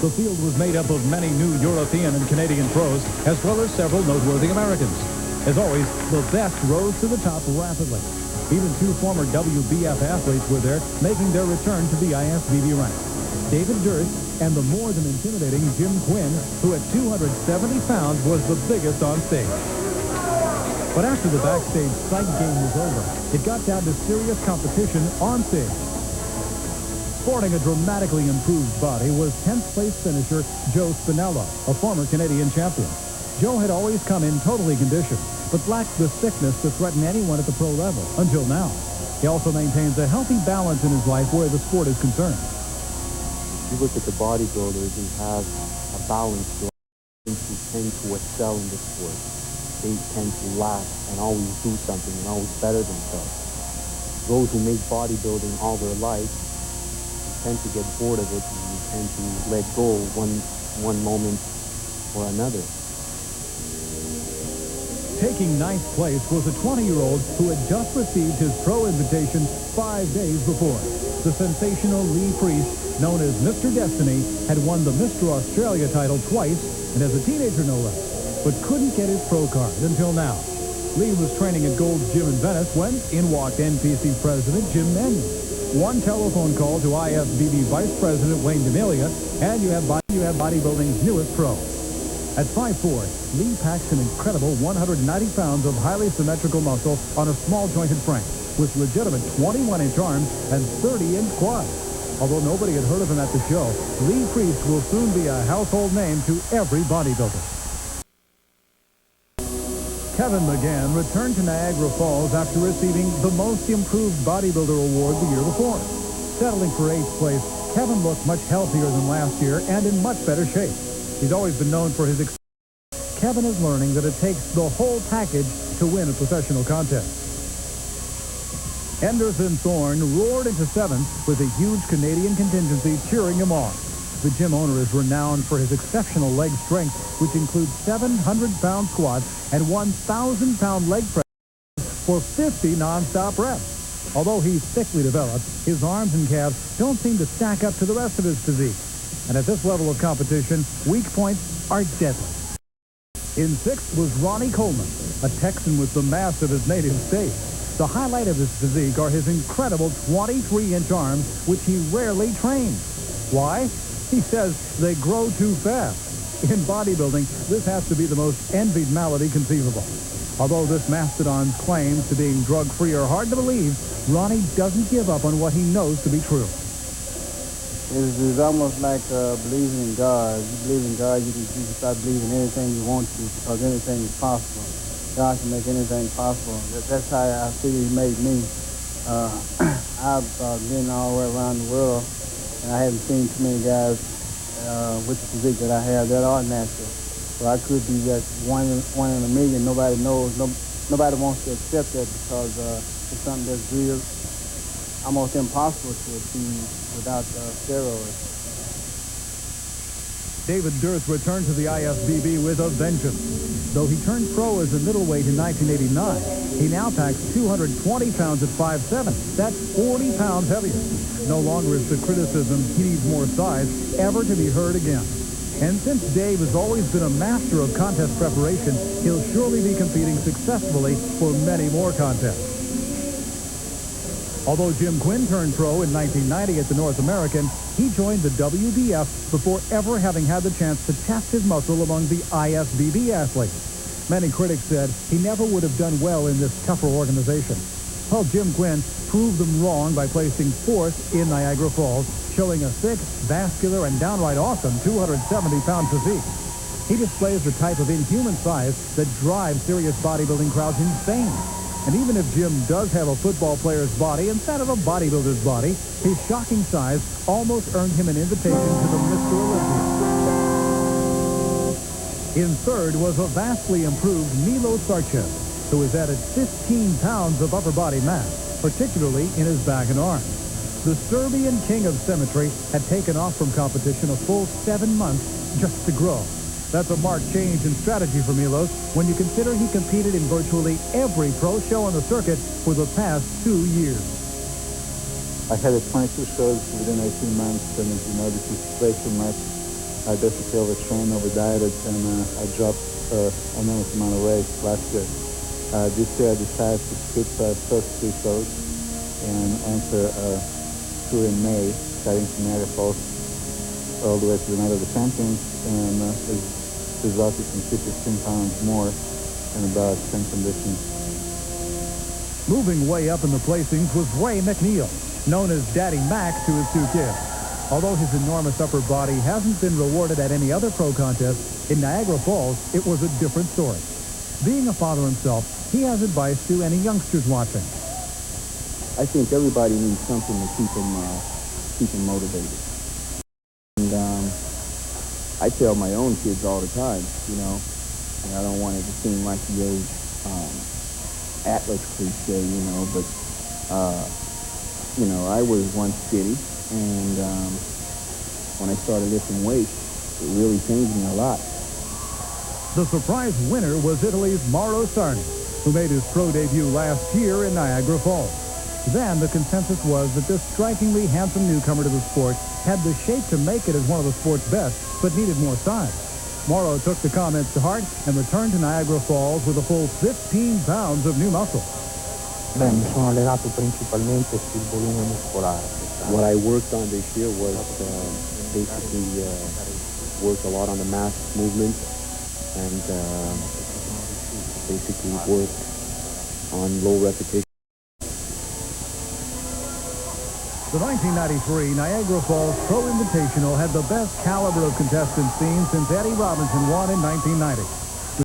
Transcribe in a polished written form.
The field was made up of many new European and Canadian pros, as well as several noteworthy Americans. As always, the best rose to the top rapidly. Even two former WBF athletes were there, making their return to the IFBB ranks. David Durst and the more than intimidating Jim Quinn, who at 270 pounds was the biggest on stage. But after the backstage sight game was over, it got down to serious competition on stage. Sporting a dramatically improved body was 10th place finisher Joe Spinello, a former Canadian champion. Joe had always come in totally conditioned, but lacked the thickness to threaten anyone at the pro level, until now. He also maintains a healthy balance in his life where the sport is concerned. You look at the bodybuilders who have a balanced life, who tend to excel in the sport. They tend to last and always do something and always better themselves. Those who make bodybuilding all their life tend to get bored of it and tend to let go one moment or another. Taking ninth place was a 20-year-old who had just received his pro invitation 5 days before. The sensational Lee Priest, known as Mr. Destiny, had won the Mr. Australia title twice, and as a teenager no less, but couldn't get his pro card until now. Lee was training at Gold's Gym in Venice when in walked NPC President Jim Mannion. One telephone call to IFBB Vice President Wayne D'Amelia, and you have bodybuilding's newest pro. At 5'4", Lee packs an incredible 190 pounds of highly symmetrical muscle on a small-jointed frame, with legitimate 21-inch arms and 30-inch quads. Although nobody had heard of him at the show, Lee Priest will soon be a household name to every bodybuilder. Kevin McGaunn returned to Niagara Falls after receiving the Most Improved Bodybuilder award the year before. Settling for 8th place, Kevin looked much healthier than last year and in much better shape. He's always been known for his Kevin is learning that it takes the whole package to win a professional contest. Henderson Thorne roared into 7th with a huge Canadian contingency cheering him on. The gym owner is renowned for his exceptional leg strength, which includes 700-pound squats and 1,000-pound leg press for 50 non-stop reps. Although he's thickly developed, his arms and calves don't seem to stack up to the rest of his physique. And at this level of competition, weak points are deadly. In 6th was Ronnie Coleman, a Texan with the mass of his native state. The highlight of his physique are his incredible 23-inch arms, which he rarely trains. Why? He says they grow too fast. In bodybuilding, this has to be the most envied malady conceivable. Although this mastodon's claims to being drug-free are hard to believe, Ronnie doesn't give up on what he knows to be true. It's almost like believing in God. If you believe in God, you can start believing anything you want to, because anything is possible. God can make anything possible. That's how I figure he made me. I've been all the way around the world, and I haven't seen too many guys with the physique that I have that are natural. So I could be just one in a million. Nobody knows. Nobody wants to accept that because it's something that's real, almost impossible to achieve without steroids. David Dearth returned to the IFBB with a vengeance. Though he turned pro as a middleweight in 1989, he now packs 220 pounds at 5'7". That's 40 pounds heavier. No longer is the criticism he needs more size ever to be heard again. And since Dave has always been a master of contest preparation, he'll surely be competing successfully for many more contests. Although Jim Quinn turned pro in 1990 at the North American, he joined the WBF before ever having had the chance to test his muscle among the IFBB athletes. Many critics said he never would have done well in this tougher organization. Well, Jim Quinn proved them wrong by placing 4th in Niagara Falls, showing a thick, vascular, and downright awesome 270-pound physique. He displays the type of inhuman size that drives serious bodybuilding crowds insane. And even if Jim does have a football player's body instead of a bodybuilder's body, his shocking size almost earned him an invitation to the Mr. Olympia. In 3rd was a vastly improved Milos Sarchip, who has added 15 pounds of upper body mass, particularly in his back and arms. The Serbian king of symmetry had taken off from competition a full 7 months just to grow. That's a marked change in strategy for Milos when you consider he competed in virtually every pro show on the circuit for the past 2 years. I had 22 shows within 18 months, and this is a special match I basically overtrained, overdieted, and I dropped an enormous amount of weight last year. This year I decided to skip first 3 shows and enter a tour in May, starting from Niagara Falls all the way to the Night of the Champions, and it's resulted in 15 pounds more and about 10 conditions. Moving way up in the placings was Ray McNeil, known as Daddy Mack to his 2 kids. Although his enormous upper body hasn't been rewarded at any other pro contest, in Niagara Falls, it was a different story. Being a father himself, he has advice to any youngsters watching. I think everybody needs something to keep them motivated. And I tell my own kids all the time, you know, and I don't want it to seem like the old Atlas cliche, you know, but, you know, I was once skinny, and when I started lifting weights, it really changed me a lot. The surprise winner was Italy's Mauro Sarni, who made his pro debut last year in Niagara Falls. Then the consensus was that this strikingly handsome newcomer to the sport had the shape to make it as one of the sport's best, but needed more size. Mauro took the comments to heart and returned to Niagara Falls with a full 15 pounds of new muscle. Mi sono allenato principalmente sul volume muscolare. What I worked on this year was basically worked a lot on the mass movement and basically worked on low repetition. The 1993 Niagara Falls Pro Invitational had the best caliber of contestants seen since Eddie Robinson won in 1990.